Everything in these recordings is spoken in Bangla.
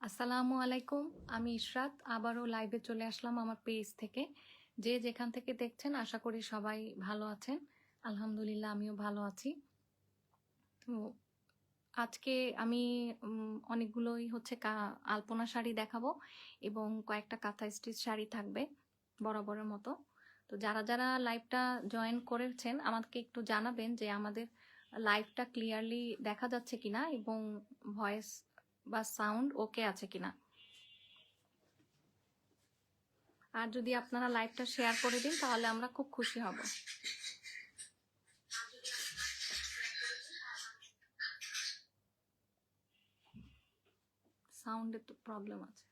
আসসালামু আলাইকুম, আমি ইশরাত আবারও লাইভে চলে আসলাম আমার পেজ থেকে। যে যেখান থেকে দেখছেন আশা করি সবাই ভালো আছেন। আলহামদুলিল্লাহ আমিও ভালো আছি। তো আজকে আমি অনেকগুলোই হচ্ছে আলপনা শাড়ি দেখাবো এবং কয়েকটা কাঁথা স্টিচ শাড়ি থাকবে বরাবরের মতো। তো যারা যারা লাইভটা জয়েন করেছেন আমাকে একটু জানাবেন যে আমাদের লাইভটা ক্লিয়ারলি দেখা যাচ্ছে কিনা এবং ভয়েস বা সাউন্ড ওকে আছে কিনা। আর যদি আপনারা লাইভটা শেয়ার করে দিন তাহলে আমরা খুব খুশি হব। সাউন্ডের তো প্রবলেম আছে।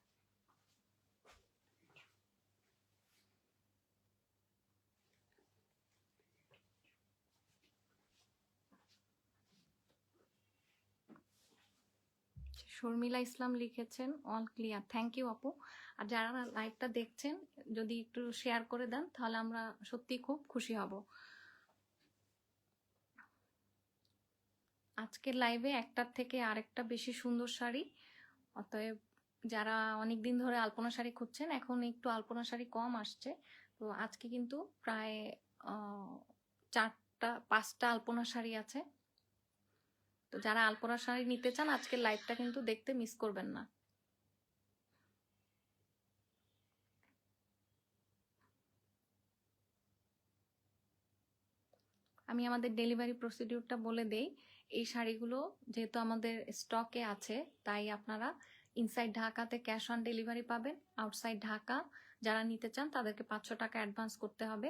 শর্মিলা ইসলাম লিখেছেন অল ক্লিয়ার, থ্যাংক ইউ আপু। আর যারা লাইভটা দেখছেন যদি একটু শেয়ার করে দেন তাহলে আমরা সত্যি খুব খুশি হব। আজকের লাইভে একটার থেকে আরেকটা বেশি সুন্দর শাড়ি, অতএব যারা অনেক দিন ধরে আলপনা শাড়ি খুঁজছেন এখন একটু আলপনা শাড়ি কম আসছে। তো আজকে কিন্তু প্রায় 4-5টা আলপনা শাড়ি আছে। তো যারা আলপনা শাড়ি নিতে চান আজকের লাইভটা কিন্তু দেখতে মিস করবেন না। আমি আমাদের ডেলিভারি প্রসিডিউরটা বলে দেই। এই শাড়িগুলো যেহেতু আমাদের স্টকে আছে তাই আপনারা ইনসাইড ঢাকাতে ক্যাশ অন ডেলিভারি পাবেন। আউটসাইড ঢাকা যারা নিতে চান তাদেরকে 500 টাকা অ্যাডভান্স করতে হবে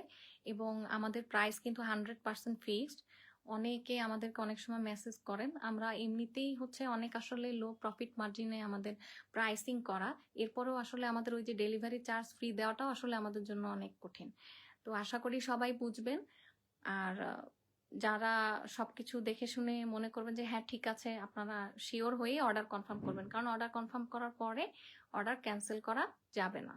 এবং আমাদের প্রাইস কিন্তু 100% ফিক্সড। অনেকে আমাদেরকে অনেক সময় মেসেজ করেন, আমরা এমনিতেই হচ্ছে অনেক আসলে লো প্রফিট মার্জিনে আমাদের প্রাইসিং করা, এরপরেও আসলে আমাদের ওই যে ডেলিভারি চার্জ ফ্রি দেওয়াটাও আসলে আমাদের জন্য অনেক কঠিন। তো আশা করি সবাই বুঝবেন। আর যারা সবকিছু দেখে শুনে মনে করবেন যে হ্যাঁ ঠিক আছে, আপনারা শিওর হয়ে অর্ডার কনফার্ম করবেন, কারণ অর্ডার কনফার্ম করার পরে অর্ডার ক্যান্সেল করা যাবে না।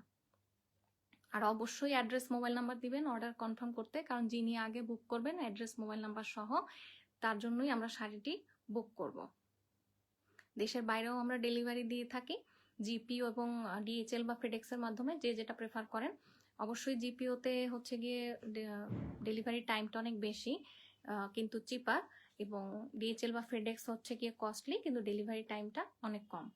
আর অবশ্যই অ্যাড্রেস মোবাইল নাম্বার দিবেন অর্ডার কনফার্ম করতে, কারণ যিনি আগে বুক করবেন অ্যাড্রেস মোবাইল নাম্বার সহ তার জন্যই আমরা শাড়িটি বুক করব। দেশের বাইরেও আমরা ডেলিভারি দিয়ে থাকি জিপিও এবং ডিএচএল বা ফেডেক্সের মাধ্যমে, যে যেটা প্রেফার করেন। অবশ্যই জিপিওতে হচ্ছে গিয়ে ডেলিভারি টাইমটা অনেক বেশি কিন্তু চিপার, এবং ডিএচএল বা ফেডেক্স হচ্ছে গিয়ে কস্টলি কিন্তু ডেলিভারি টাইমটা অনেক কম।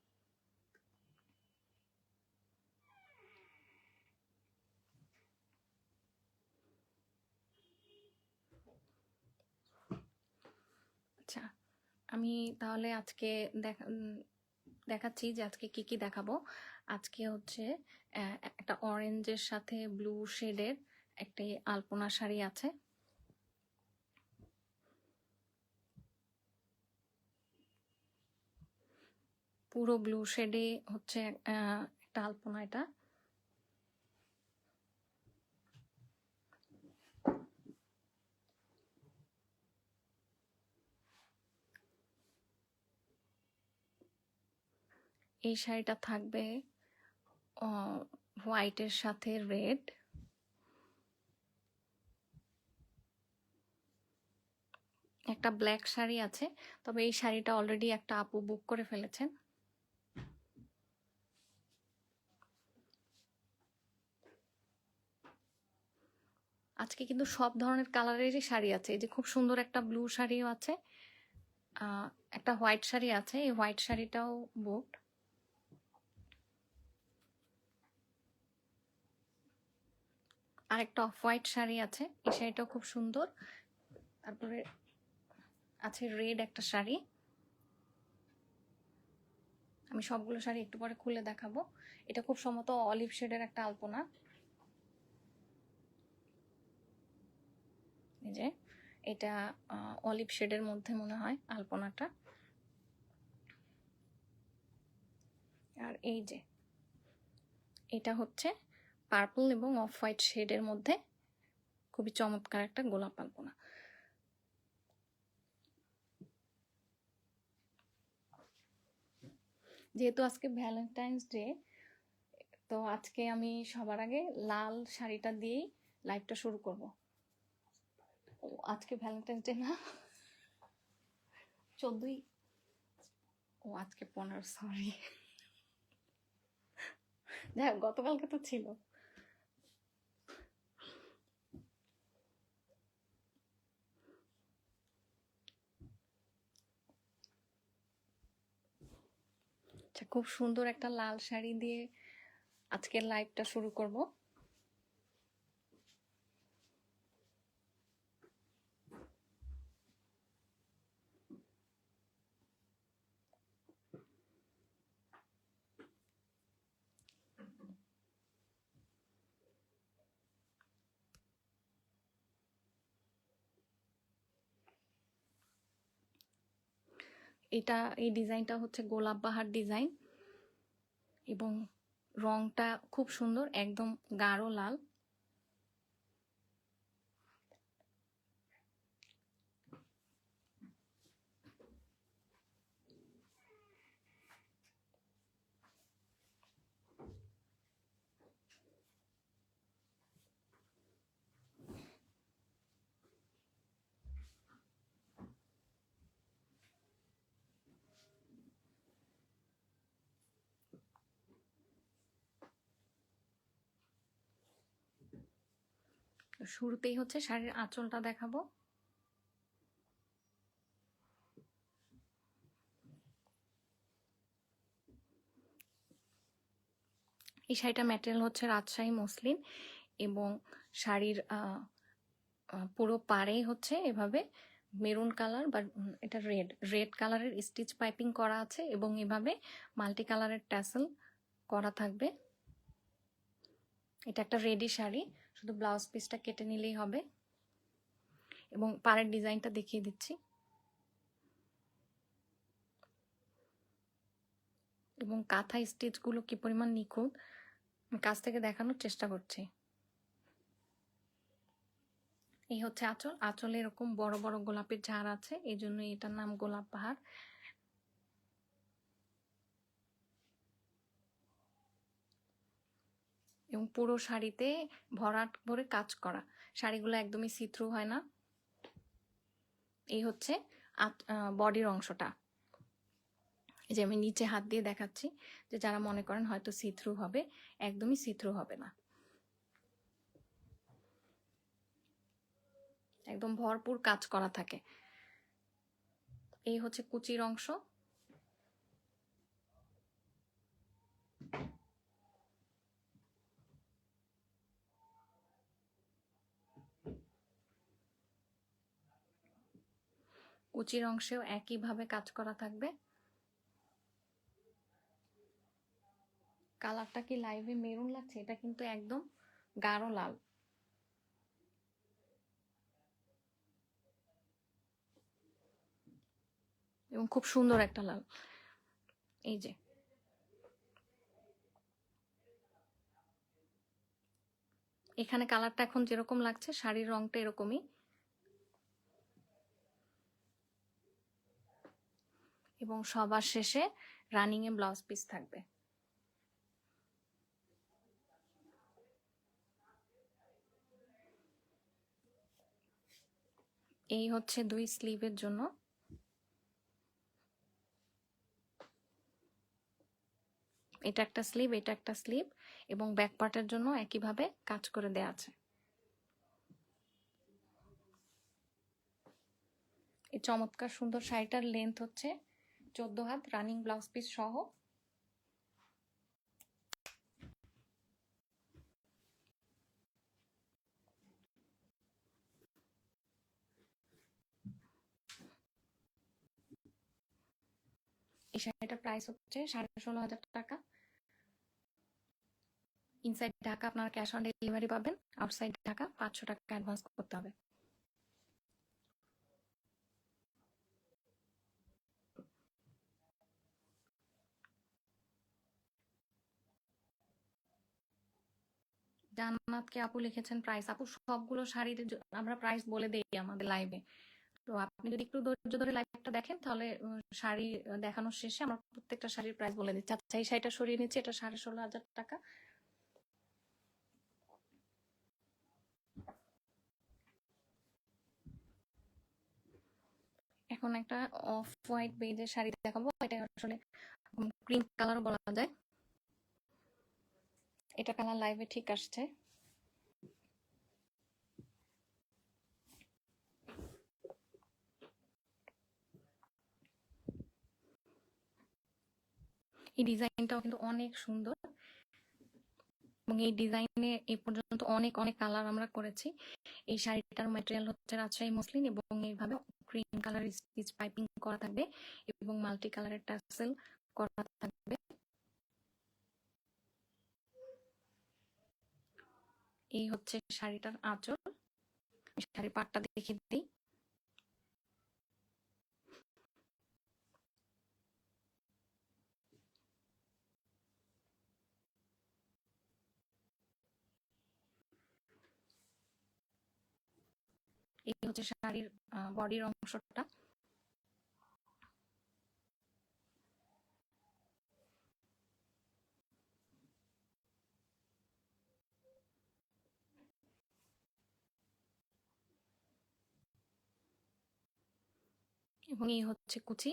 আচ্ছা, আমি তাহলে আজকে দেখাচ্ছি যে আজকে কি কি দেখাবো। আজকে হচ্ছে একটা অরেঞ্জের সাথে ব্লু শেডের একটি আলপনা শাড়ি আছে। পুরো ব্লু শেডে হচ্ছে একটা আলপনা। এটা এই শাড়িটা থাকবে হোয়াইটের সাথে রেড। একটা ব্ল্যাক শাড়ি আছে, তবে এই শাড়িটা অলরেডি একটা আপু বুক করে ফেলেছেন। আজকে কিন্তু সব ধরনের কালারেরই শাড়ি আছে। এই যে খুব সুন্দর একটা ব্লু শাড়িও আছে, একটা হোয়াইট শাড়ি আছে, এই হোয়াইট শাড়িটাও বুকড। আর একটা অফ হোয়াইট শাড়ি আছে, এই শাড়িটাও খুব সুন্দর। তারপরে আছে রেড একটা শাড়ি। আমি সবগুলো শাড়ি একটু পরে খুলে দেখাবো। এটা খুব সম্ভবত অলিভ শেডের একটা আলপনা। এই যে এটা অলিভ শেডের মধ্যে মনে হয় আলপনাটা। আর এই যে এটা হচ্ছে পার্পল এবং অফ হোয়াইট শেডের মধ্যে খুবই চমৎকার একটা গোলাপ আলপনা। যেহেতু আজকে ভ্যালেন্টাইন্স ডে, তো আজকে আমি সবার আগে লাল শাড়িটা দিয়েই লাইভটা শুরু করব। ও আজকে ভ্যালেন্টাইন্স ডে না, 14ই। ও আজকে 15, সরি। যাই হোক, গতকালকে তো ছিল। আচ্ছা, খুব সুন্দর একটা লাল শাড়ি দিয়ে আজকের লাইভটা শুরু করব। এই ডিজাইনটা হচ্ছে গোলাপ বাহার ডিজাইন, এবং রংটা খুব সুন্দর, একদম গাঢ় লাল। শুরুতেই হচ্ছে শাড়ির আঁচলটা দেখাবো। এই শাড়িটার ম্যাটেরিয়াল হচ্ছে রাজশাহী মসলিন, এবং শাড়ির পুরো পাড়েই হচ্ছে এভাবে মেরুন কালার বা এটা রেড কালারের স্টিচ পাইপিং করা আছে, এবং এভাবে মাল্টি কালারের ট্যাসেল করা থাকবে। এটা একটা রেডি শাড়ি, শুধু ব্লাউজ পিসটা কেটে নিলেই হবে। এবং পাড়ের ডিজাইনটা দেখিয়ে দিচ্ছি, এবং কাঁথা স্টিচগুলো কি পরিমাণ নিখুঁত কাছ থেকে দেখানোর চেষ্টা করছি। এই হচ্ছে আঁচল। আঁচলে এরকম বড় বড় গোলাপের ঝাড় আছে, এই জন্য এটার নাম গোলাপ পাহাড়। এবং পুরো শাড়িতে ভরাট ভরে কাজ করা, শাড়িগুলো একদমই সিথ্রু হয় না। এই হচ্ছে বডির অংশটা, এই যে আমি নিচে হাত দিয়ে দেখাচ্ছি, যে যারা মনে করেন হয়তো সিথ্রু হবে, একদমই সিথ্রু হবে না, একদম ভরপুর কাজ করা থাকে। এই হচ্ছে কুচির অংশ। কুচির অংশেও একইভাবে কাজ করা থাকবে। কালারটা কি লাইভে মেরুন লাগছে? এটা কিন্তু একদম গাঢ় লাল। এবং খুব সুন্দর একটা লাল। এই যে এখানে কালারটা এখন যেরকম লাগছে, শাড়ির রংটা এরকমই। এবং সবার শেষে রানিং এ ব্লাউজ পিস থাকবে। এই হচ্ছে 2 স্লিভের জন্য। এটা একটা স্লিভ, এটা একটা স্লিভ, এবং ব্যাক পার্টের জন্য একইভাবে কাজ করে দেয়া আছে। এই চমৎকার সুন্দর শাড়িটার লেন্থ হচ্ছে 14 হাত, রানিং ব্লাউজ পিস সহ। এই শাড়িটার প্রাইস হচ্ছে 16,500 টাকা। ইনসাইড ঢাকা আপনারা ক্যাশ অন ডেলিভারি পাবেন, আউটসাইড ঢাকা 500 টাকা অ্যাডভান্স করতে হবে। জান্নাতকে আপু লিখেছেন প্রাইস। আপু সবগুলো শাড়ির আমরা প্রাইস বলে দেই আমাদের লাইভে, তো আপনি যদি একটু ধৈর্য ধরে লাইভটা দেখেন তাহলে শাড়ি দেখানোর শেষে আমার প্রত্যেকটা শাড়ির প্রাইস বলে দিচ্ছি। আচ্ছা, এই শাড়িটা সরিয়ে নিচ্ছি, এটা 16,500 টাকা। এখন একটা অফ হোয়াইট বেজের শাড়ি দেখাবো, এটা আসলে ক্রিম কালার বলা যায়। এটা কালার লাইভে ঠিক আসছে। এই ডিজাইনটাও কিন্তু অনেক সুন্দর এবং এই ডিজাইনে এই পর্যন্ত অনেক অনেক কালার আমরা করেছি। এই শাড়িটার ম্যাটেরিয়াল হচ্ছে রাজশাহী মসলিন এবং এইভাবে ক্রিম কালার স্টিচ পাইপিং করা থাকবে এবং মাল্টি কালারের টাসেল করা থাকবে। এই হচ্ছে শাড়িটার আঁচল। শাড়ির পাটটা দেখিয়ে দিই। এই হচ্ছে শাড়ির বডির অংশটা। এবং এই হচ্ছে কুচি।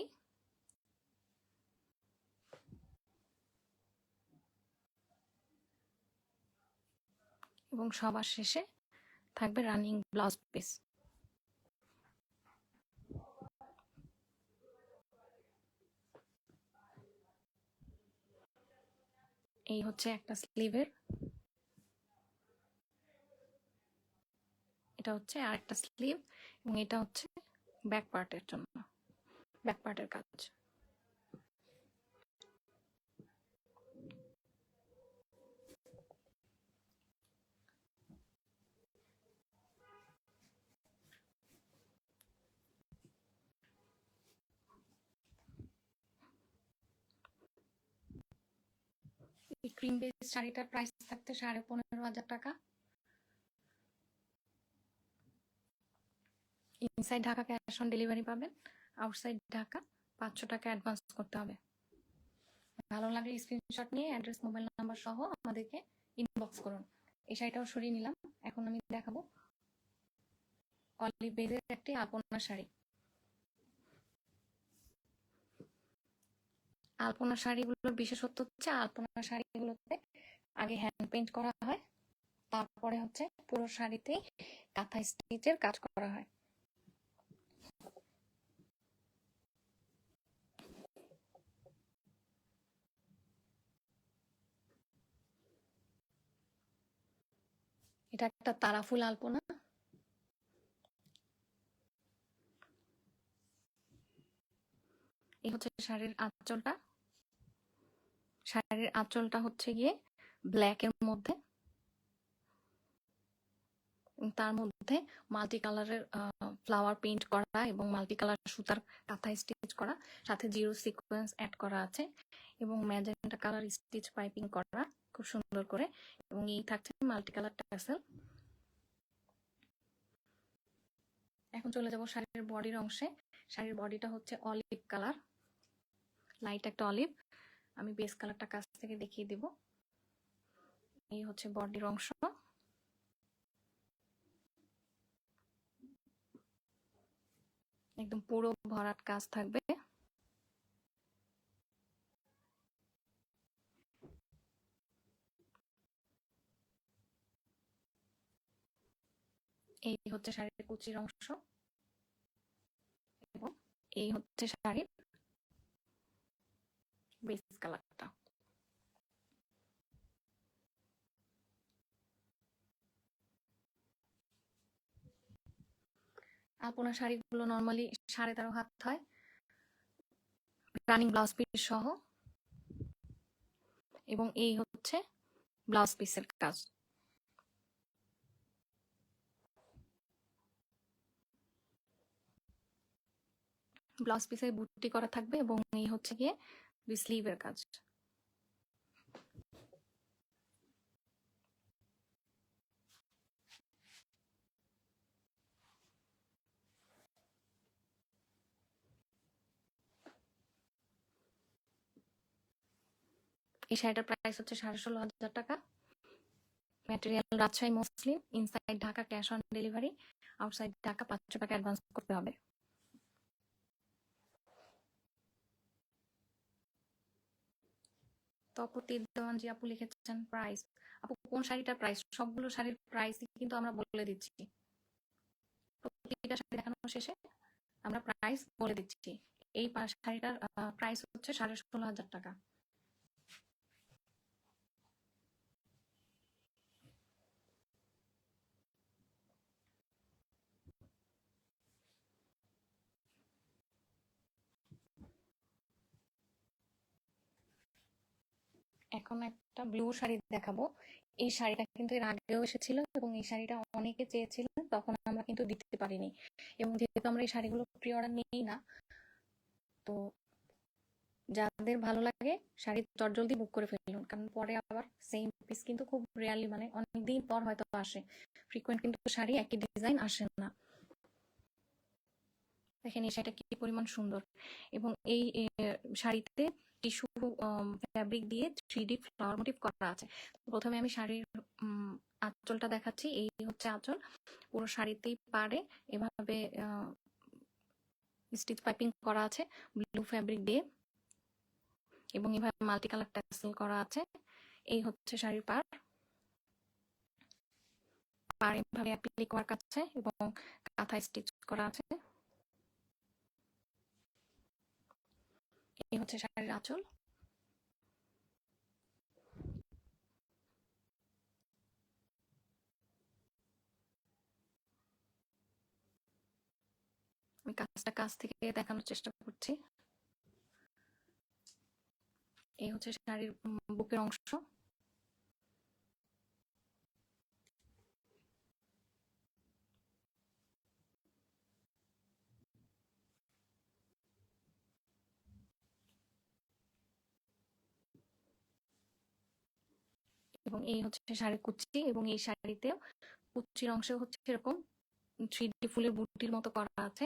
এবং সবার শেষে থাকবে রানিং ব্লাউজ পিস। এই হচ্ছে একটা স্লিভের, এটা হচ্ছে আরেকটা স্লিভ এবং এটা হচ্ছে ব্যাক পার্টের জন্য, ব্যাক পার্টের কাজ। এই ক্রিম বেস শাড়িটার প্রাইস থাকতে 15,500 টাকা। Inside Dhaka cash on delivery পাবেন, আউটসাইড ঢাকা 500 টাকা অ্যাডভান্স করতে হবে। ভালো লাগলে স্ক্রিনশট নিয়ে অ্যাড্রেস মোবাইল নাম্বার সহ আমাদেরকে ইনবক্স করুন। এই শাড়িটাও সরিয়ে নিলাম। এখন আমি দেখাবো অলিভ বেজের একটি আলপনা শাড়ি। আলপনা শাড়িগুলোর বিশেষত্ব হচ্ছে আলপনা শাড়িগুলোতে আগে হ্যান্ড পেইন্ট করা হয়, তারপরে হচ্ছে পুরো শাড়িতেই কাঁথা স্টিচের কাজ করা হয়। এটা একটা তারাফুল আলপনা। এই হচ্ছে শাড়ির আঁচলটা। শাড়ির আঁচলটা হচ্ছে গিয়ে ব্ল্যাক এর মধ্যে, তার মধ্যে মাল্টি কালারের ফ্লাওয়ার পেইন্ট করা এবং মাল্টি কালার সুতার কাঁথা স্টিচ করা, সাথে জিরো সিকোয়েন্স অ্যাড করা আছে এবং ম্যাজেন্টা কালার স্টিচ পাইপিং করা খুব সুন্দর করে, এবং এই থাকছে মাল্টি কালার টাসেল। এখন চলে যাব শাড়ির বডির অংশে। শাড়ির বডিটা হচ্ছে অলিভ কালার, লাইট একটা অলিভ। আমি বেস কালারটা কাছ থেকে দেখিয়ে দেব। এই হচ্ছে বডির অংশ। একদম পুরো ভরাট কাজ থাকবে। এই হচ্ছে শাড়ির কুচির অংশ এবং এই হচ্ছে শাড়ির বেস কালারটা। আলপনা শাড়িগুলো নর্মালি 13.5 হাত হয়, রানিং ব্লাউজ পিস সহ, এবং এই হচ্ছে ব্লাউজ পিসের কাজ। ব্লাউজ পিসে বুটি করা থাকবে এবং এই হচ্ছে গিয়ে স্লিভের কাজ। এই শাড়িটার প্রাইস হচ্ছে 16,500 টাকা। Material Rajshahi muslin, inside Dhaka, cash on delivery, outside Dhaka 500 টাকা অ্যাডভান্স করতে হবে। তপতি দেওয়ানজি আপু লিখেছেন প্রাইস। আপু কোন শাড়িটার প্রাইস? সবগুলো শাড়ির প্রাইস কিন্তু আমরা বলে দিচ্ছি, প্রতিটা শাড়ি দেখানোর শেষে আমরা প্রাইস বলে দিচ্ছি। এই শাড়িটার প্রাইস হচ্ছে 16,500 টাকা। এখন একটা ব্লু শাড়ি দেখাবো। এই শাড়িটা কিন্তু এর আগেও এসেছিল এবং এই শাড়িটা অনেকে চেয়েছিলেন, তখন আমরা কিন্তু দিতে পারিনি। এবং যেহেতু আমরা এই শাড়িগুলো প্রি অর্ডার নিই না, তো যাদের ভালো লাগে শাড়ি চটজলদি বুক করে ফেলুন, কারণ পরে আবার সেম পিস কিন্তু খুব রেয়ারলি, মানে অনেকদিন পর হয়তো আসে। ফ্রিকোয়েন্ট কিন্তু শাড়ি একই ডিজাইন আসে না। দেখেন এই শাড়িটা কি পরিমাণ সুন্দর, এবং এই শাড়িতে টিস্যু ফ্যাব্রিক দিয়ে 3D ফ্লাওয়ার মোটিভ করা আছে। প্রথমে আমি শাড়ির আঁচলটা দেখাচ্ছি। এই হচ্ছে আঁচল, পুরো শাড়িতেই পাড়ে এভাবে স্টিচ পাইপিং করা আছে ব্লু ফ্যাব্রিক দিয়ে, এবং এভাবে মাল্টি কালার ট্যাসেল করা আছে। এই হচ্ছে শাড়ির পাড় এভাবে অ্যাপ্লিক ওয়ার্ক আছে এবং কাঁথা স্টিচ করা আছে। এই হচ্ছে শাড়ির আঁচল। আমি কাজটা কাছ থেকে দেখানোর চেষ্টা করছি। এই হচ্ছে শাড়ির বুকের অংশ। এবং এই হচ্ছে শাড়ির কুচি, এবং এই শাড়িতে কুচির অংশে হচ্ছে এরকম 3D ফুলের বুটির মতো করা আছে।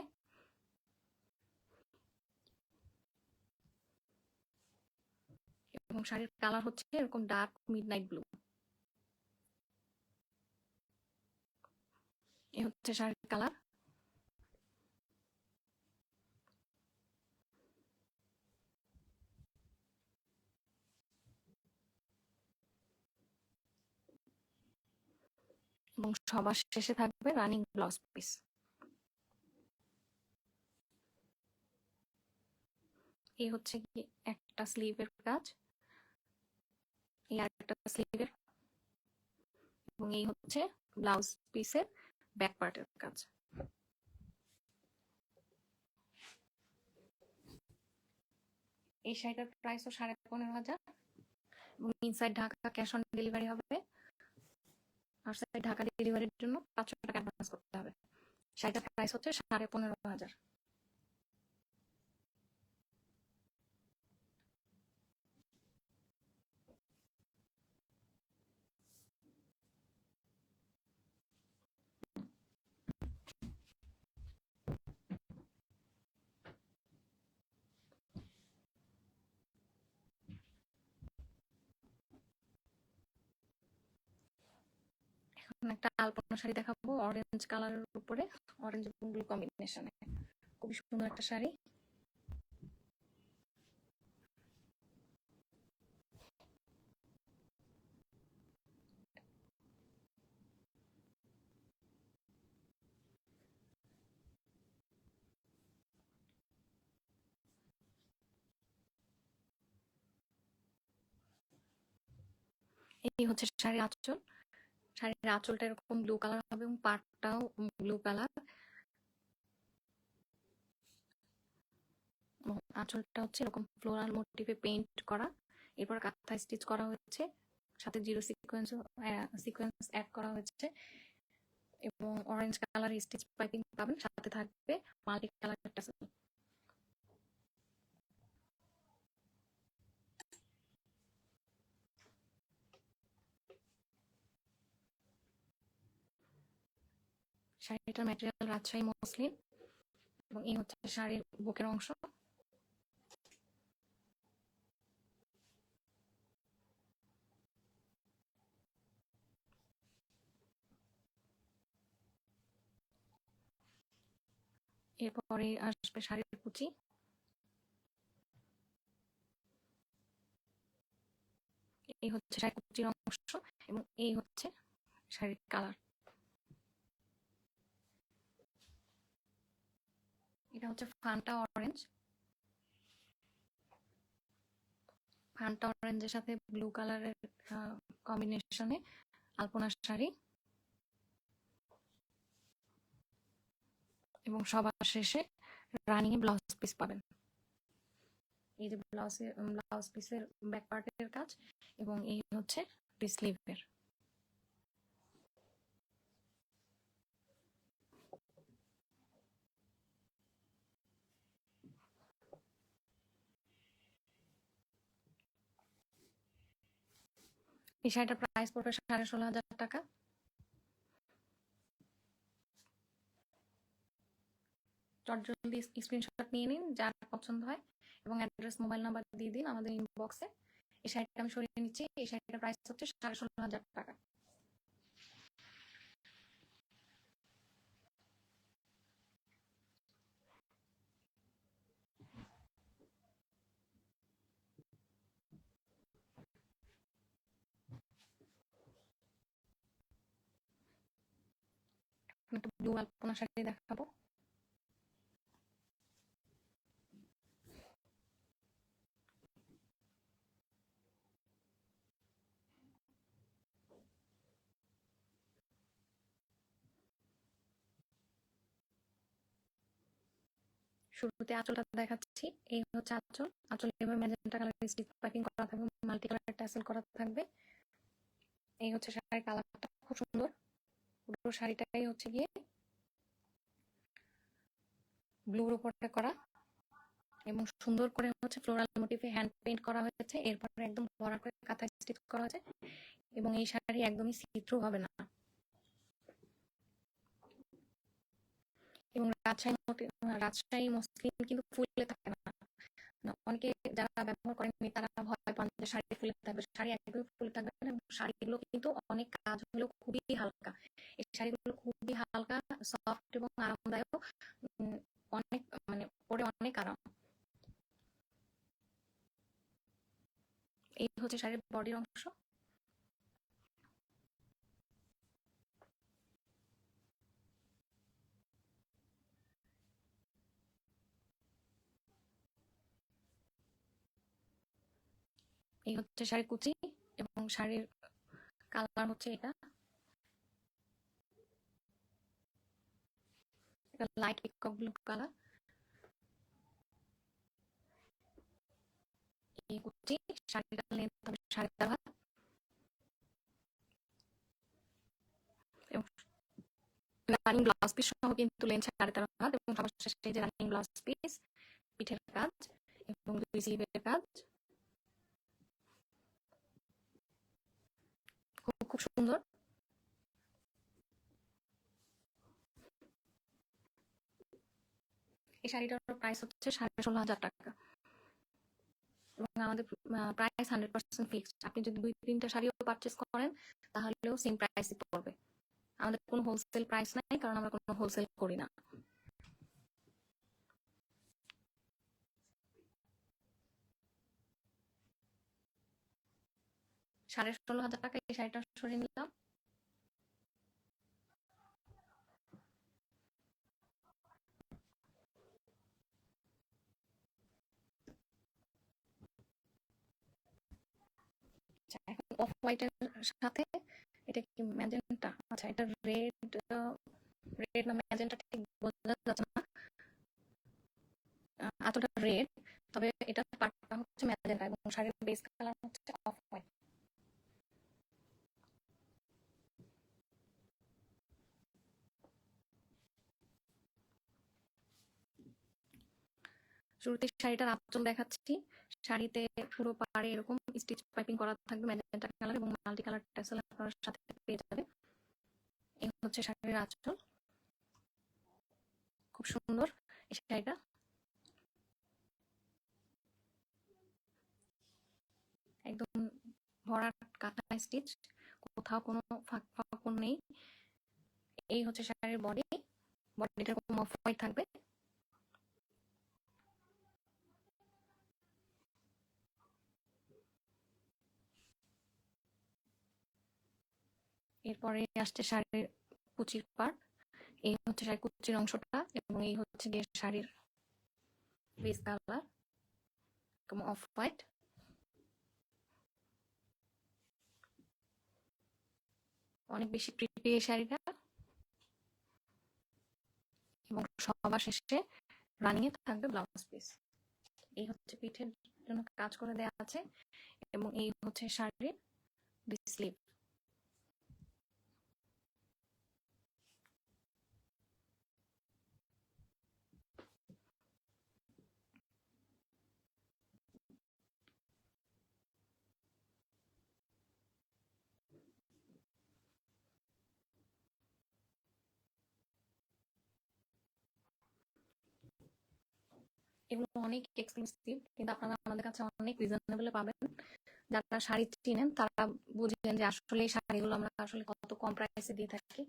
এবং শাড়ির কালার হচ্ছে এরকম ডার্ক মিডনাইট ব্লু। এই হচ্ছে শাড়ির কালার। এবং সবার শেষে থাকবে রানিং ব্লাউজ পিস। এই হচ্ছে কি একটা স্লিভের কাজ, এই আরেকটা স্লিভের, এবং এই হচ্ছে ব্লাউজ পিসের ব্যাক পার্টের কাজ। এই শাড়িটার প্রাইসও 15,500, এবং inside Dhaka cash on delivery হবে, আউটসাইড ঢাকা ডেলিভারির জন্য 500 টাকা অ্যাডভান্স করতে হবে। শাড়িটার প্রাইস হচ্ছে 15,500। এখন একটা আলপনা শাড়ি দেখাবো অরেঞ্জ কালারের উপরে, অরেঞ্জ এবং ব্লু কম্বিনেশনে, খুবই সুন্দর একটা শাড়ি। এই হচ্ছে শাড়ির আঁচল। শাড়ির আঁচলটা এরকম ব্লু কালার হবে এবং পাড়টাও ব্লু কালার। আঁচলটা হচ্ছে এরকম ফ্লোরাল মোটিভে পেইন্ট করা, এরপর কাঁথা স্টিচ করা হয়েছে, সাথে জিরো সিকোয়েন্স অ্যাড করা হয়েছে, এবং অরেঞ্জ কালার স্টিচ পাইপিং পাবেন, সাথে থাকবে মাল্টি কালার টাসেল। শাড়িটার ম্যাটেরিয়াল রাজশাহী মসলিন, এবং এই হচ্ছে শাড়ির বুকের অংশ। এরপরে আসবে শাড়ির কুচি। এই হচ্ছে শাড়ির কুচির অংশ এবং এই হচ্ছে শাড়ির কালার। এটা হচ্ছে ফান্টা অরেঞ্জ। ফান্টা অরেঞ্জের সাথে ব্লু কালারের কম্বিনেশনে আলপনা শাড়ি এবং সবার শেষে রানিং ব্লাউজ পিস পাবেন। এই যে ব্লাউজ পিসের ব্যাক পার্টের কাজ এবং এই হচ্ছে স্লিভের। এই শাড়িটার প্রাইস পড়বে 16,500 টাকা। জলদি স্ক্রিনশট নিয়ে নিন যার পছন্দ হয় এবং অ্যাড্রেস মোবাইল নাম্বার দিয়ে দিন আমাদের ইনবক্সে। এই শাড়িটা আমি সরিয়ে নিচ্ছি। এই শাড়িটার প্রাইস হচ্ছে 16,500 টাকা। একটা ব্লু আলপনা শাড়ি দেখাবো। শুরুতে আঁচলটা দেখাচ্ছি। এই হচ্ছে আঁচল। আঁচল এভাবে ম্যাজেন্টা কালার স্টিচ পাইপিং করা থাকবে, মাল্টি কালার ট্যাসেল করা থাকবে। এই হচ্ছে শাড়ির কালারটা, খুব সুন্দর। পুরো শাড়িটাই হচ্ছে গিয়ে ব্লুর উপরে করা এবং সুন্দর করে হচ্ছে ফ্লোরাল মোটিভে হ্যান্ড পেইন্ট করা হয়েছে। এরপরে একদম ভরা করে কাঁথা স্টিচ করা হয়েছে এবং এই শাড়ি একদমই সি থ্রু হবে না। এবং রাজশাহী মসলিন কিন্তু ফুলে থাকে না। অনেকে যারা ব্যবহার করেননি তারা ভয় পান যে শাড়ি ফুলে থাকবে। শাড়ি একদমই ফুলে থাকবে না এবং শাড়িগুলো কিন্তু অনেক কাজ হলেও খুবই হালকা। এই শাড়িগুলো খুবই হালকা, সফট এবং আরামদায়ক। অনেক মানে পরে অনেক আরাম। এই হচ্ছে শাড়ির বডির অংশ। এই হচ্ছে শাড়ির কুচি এবং শাড়ির কালার হচ্ছে এটা লাইট পিকক ব্লু কালার। এই কুচি, শাড়িটার লেন্থ হবে 4.5 হাত এবং রানিং ব্লাউজ পিস সহ কিন্তু লেন্থ 13.5 হাত এবং সবার শেষে যে রানিং ব্লাউজ পিস, পিঠের কাজ এবং দুই স্লিভের কাজ। খুব খুব সুন্দর। এই শাড়িটার প্রাইস হচ্ছে 16,500 টাকা এবং আমাদের প্রাইস 100% ফিক্সড। আপনি যদি 2-3টা শাড়িও পারচেস করেন তাহলেও সেম প্রাইসই পড়বে। আমাদের কোনো হোলসেল প্রাইস নাই, কারণ আমরা কোনো হোলসেল করি না। $16,500 টাকা এই শাড়িটা সরিয়ে নিলাম। আচ্ছা, এখন অফ হোয়াইটের সাথে এটা কি ম্যাজেন্টা? আচ্ছা, এটা রেড। রেড না ম্যাজেন্টা ঠিক বোঝা যাচ্ছে না। আঁচলটা রেড, তবে এটা পাটটা হচ্ছে ম্যাজেন্টা এবং শাড়ির বেস কালার হচ্ছে অফ হোয়াইট। শুরুতে শাড়িটার আঁচল দেখাচ্ছি। শাড়িতে পুরো পাড়ে এরকম স্টিচ পাইপিং করা থাকবে ম্যাজেন্টা কালার এবং মাল্টি কালার ট্যাসেল আপনার সাথে পেয়ে যাবেন। এই হচ্ছে শাড়ির আঁচল, খুব সুন্দর এই শাড়িটা। একদম ভরাট কাঁথা স্টিচ, কোথাও কোনো ফাঁক ফাঁক নেই। এই হচ্ছে শাড়ির বডি। বডিটা এরকম অফ হোয়াইট থাকবে এরপরে আসছে শাড়ির কুচির পার্ট। এই হচ্ছে শাড়ির কুচির অংশটা এবং এই হচ্ছে গিয়ে শাড়ির বেস কালার অফ হোয়াইট। অনেক বেশি প্রিটি এই শাড়িটা এবং সবার শেষে রানিং এ থাকবে ব্লাউজ পিস। এই হচ্ছে পিঠের জন্য কাজ করে দেওয়া আছে এবং এই হচ্ছে শাড়ির স্লিভ। এগুলো অনেক এক্সক্লুসিভ কিন্তু আপনারা আমাদের কাছে অনেক রিজনেবলে পাবেন। যারা শাড়ি চিনেন তারা বুঝেন যে আসলে এই শাড়িগুলো আমরা আসলে কত কম প্রাইসে দিয়ে থাকি।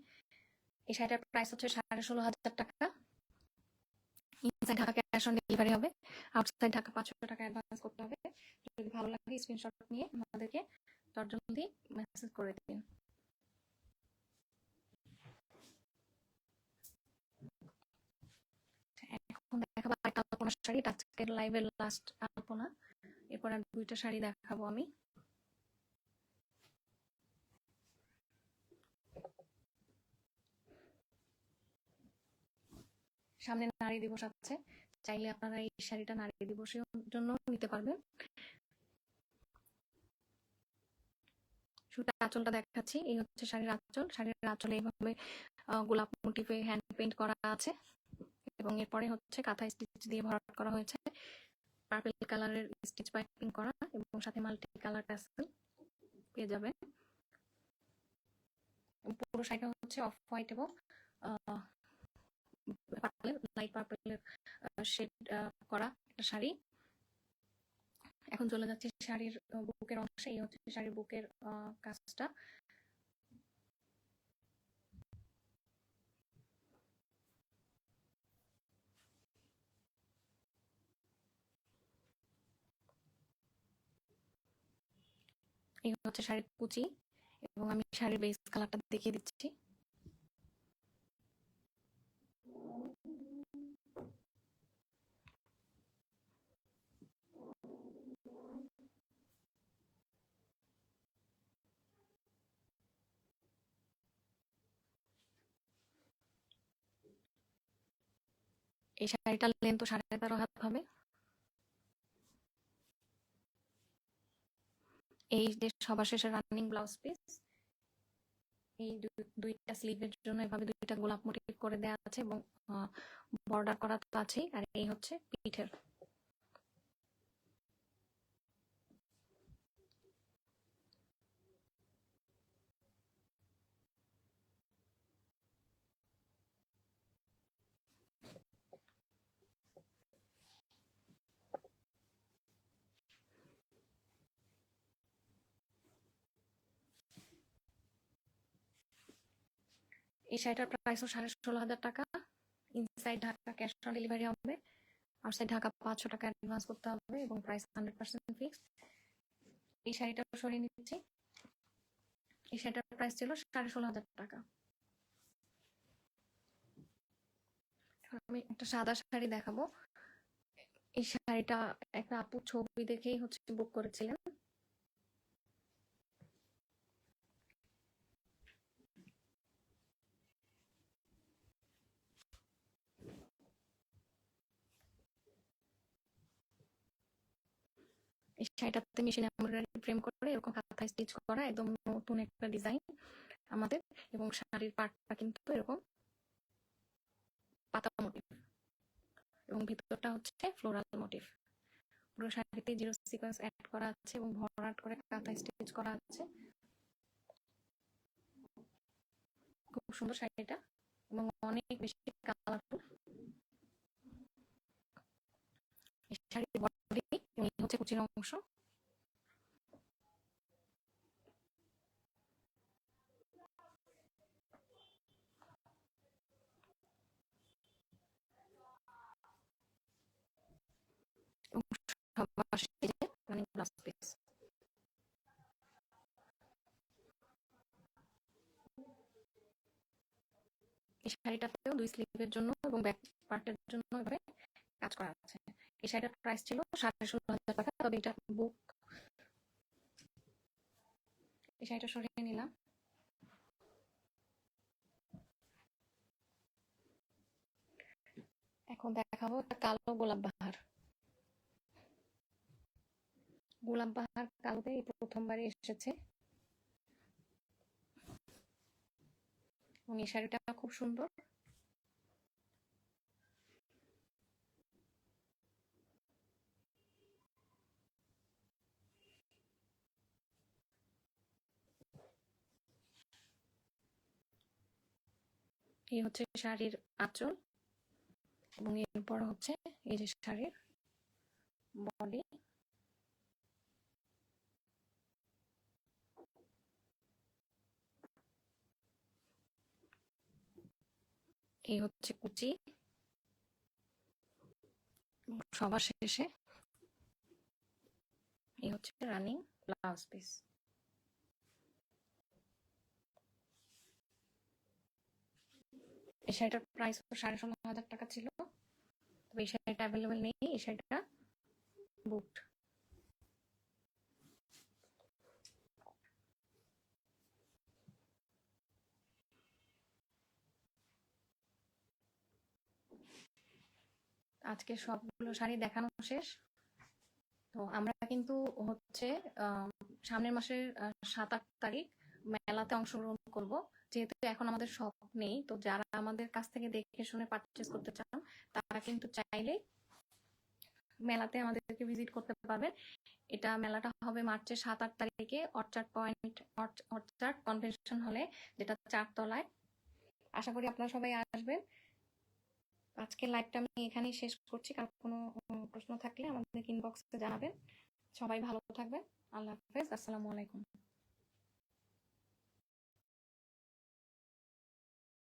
এই শাড়িটার প্রাইস হচ্ছে 16,500 টাকা। Inside Dhaka cash on delivery হবে, আউটসাইড ঢাকা 500 টাকা অ্যাডভান্স করতে হবে। যদি ভালো লাগে স্ক্রিনশট নিয়ে আমাদেরকে জলদি মেসেজ করে দিন। এখন দেখাবো একটা আলপনা শাড়ি, আজকের লাইভের লাস্ট আলপনা। এরপর আর দুইটা শাড়ি দেখাবো আমি। সামনে নারী দিবস আছে, চাইলে আপনারা এই শাড়িটা নারী দিবসের জন্য নিতে পারবেন। শুধু আঁচলটা দেখাচ্ছি, এই হচ্ছে শাড়ির আঁচল। শাড়ির আঁচলে এইভাবে গোলাপ মোটিভে হ্যান্ড পেইন্ট করা আছে এবং এরপরে হচ্ছে কাঁথা স্টিচ দিয়ে ভরাট করা হয়েছে। পার্পল কালারের স্টিচ পাইপিং করা এবং সাথে মাল্টি কালার ট্যাসেল পেয়ে যাবেন। পুরো শাড়িটা হচ্ছে অফ হোয়াইট এবং লাইট পার্পলের শেড করা একটা শাড়ি। এখন চলে যাচ্ছে শাড়ির বুকের অংশে। এই হচ্ছে শাড়ির বুকের কাজটা। এই হচ্ছে শাড়ির কুচি এবং আমি শাড়ির বেস কালারটা দেখিয়ে দিচ্ছি। এই শাড়িটার লেন্থ 13.5 হাত হবে। এই যে সবার শেষে রানিং ব্লাউজ পিস। এই দুইটা স্লিভের জন্য এভাবে দুইটা গোলাপ মোটিভ করে দেওয়া আছে এবং বর্ডার করা তো আছেই। আর এই হচ্ছে পিঠের। এই শাড়িটার প্রাইস 16,500 টাকা। Inside Dhaka cash on delivery হবে, আউটসাইড ঢাকা 500 টাকা অ্যাডভান্স করতে হবে এবং প্রাইস 100% ফিক্সড। এই শাড়িটা সরিয়ে নিচ্ছি। এই শাড়িটার প্রাইস ছিল 16,500 টাকা। এখন আমি একটা সাদা শাড়ি দেখাবো। এই শাড়িটা একটা আপু ছবি দেখেই হচ্ছে বুক করেছিলেন। এই শাড়িটাতে মেশিন এমব্রয়ডারি ফ্রেম করে এরকম কাঁথা স্টিচ করা, একদম নতুন একটা ডিজাইন আমাদের। এবং শাড়ির পাটটা কিন্তু এরকম পাতা মোটিভ এবং ভিতরটা হচ্ছে ফ্লোরাল মোটিভ। পুরো শাড়িতে জিরো সিকোয়েন্স অ্যাড করা আছে এবং ভরাট করে কাঁথা স্টিচ করা আছে। খুব সুন্দর শাড়িটা এবং অনেক বেশি কালারফুল। এই শাড়ির বডি এবং এই হচ্ছে কুচির অংশ। এবং সবার শেষে রানিং ব্লাউজ পিস। এই শাড়িটাতেও 2 স্লিভের জন্য এবং ব্যাক পার্টের জন্য এভাবে কাজ করা আছে। এই শাড়িটার প্রাইস ছিল 16,500 টাকা, তবে এটা বুক। এই শাড়িটা সরিয়ে নিলাম। এখন দেখাবো একটা কালো গোলাপ বাহার। গোলাপ বাহার কালোতে এই প্রথমবারই এসেছে এবং এই শাড়িটা খুব সুন্দর। এই হচ্ছে শাড়ির আঁচল এবং এরপর হচ্ছে এই যে শাড়ির বডি। এই হচ্ছে কুচি, সবার শেষে এই হচ্ছে রানিং ব্লাউজ পিস। এই শাড়িটার প্রাইস 16,500 টাকা ছিল, তবে এই শাড়িটা অ্যাভেলেবেল নেই। এই শাড়িটা বুকড। আজকে সবগুলো শাড়ি দেখানো শেষ। তো আমরা কিন্তু হচ্ছে সামনের মাসের 7-8 তারিখ মেলাতে অংশগ্রহণ করব। যেহেতু এখন আমাদের শপ নেই, তো যারা আমাদের কাছ থেকে দেখে শুনে পারচেস করতে চান তারা কিন্তু চাইলে মেলাতে আমাদেরকে ভিজিট করতে পারবেন। এটা মেলাটা হবে মার্চের 7-8 তারিখে অর্চার্ড কনভেনশন হলে, যেটা 4 তলায়। আশা করি আপনারা সবাই আসবেন। আজকের লাইভটা আমি এখানেই শেষ করছি। কারণ কোনো প্রশ্ন থাকলে আমাদের ইনবক্সে জানাবেন। সবাই ভালো থাকবেন। আল্লাহ হাফেজ। আসসালামু আলাইকুম।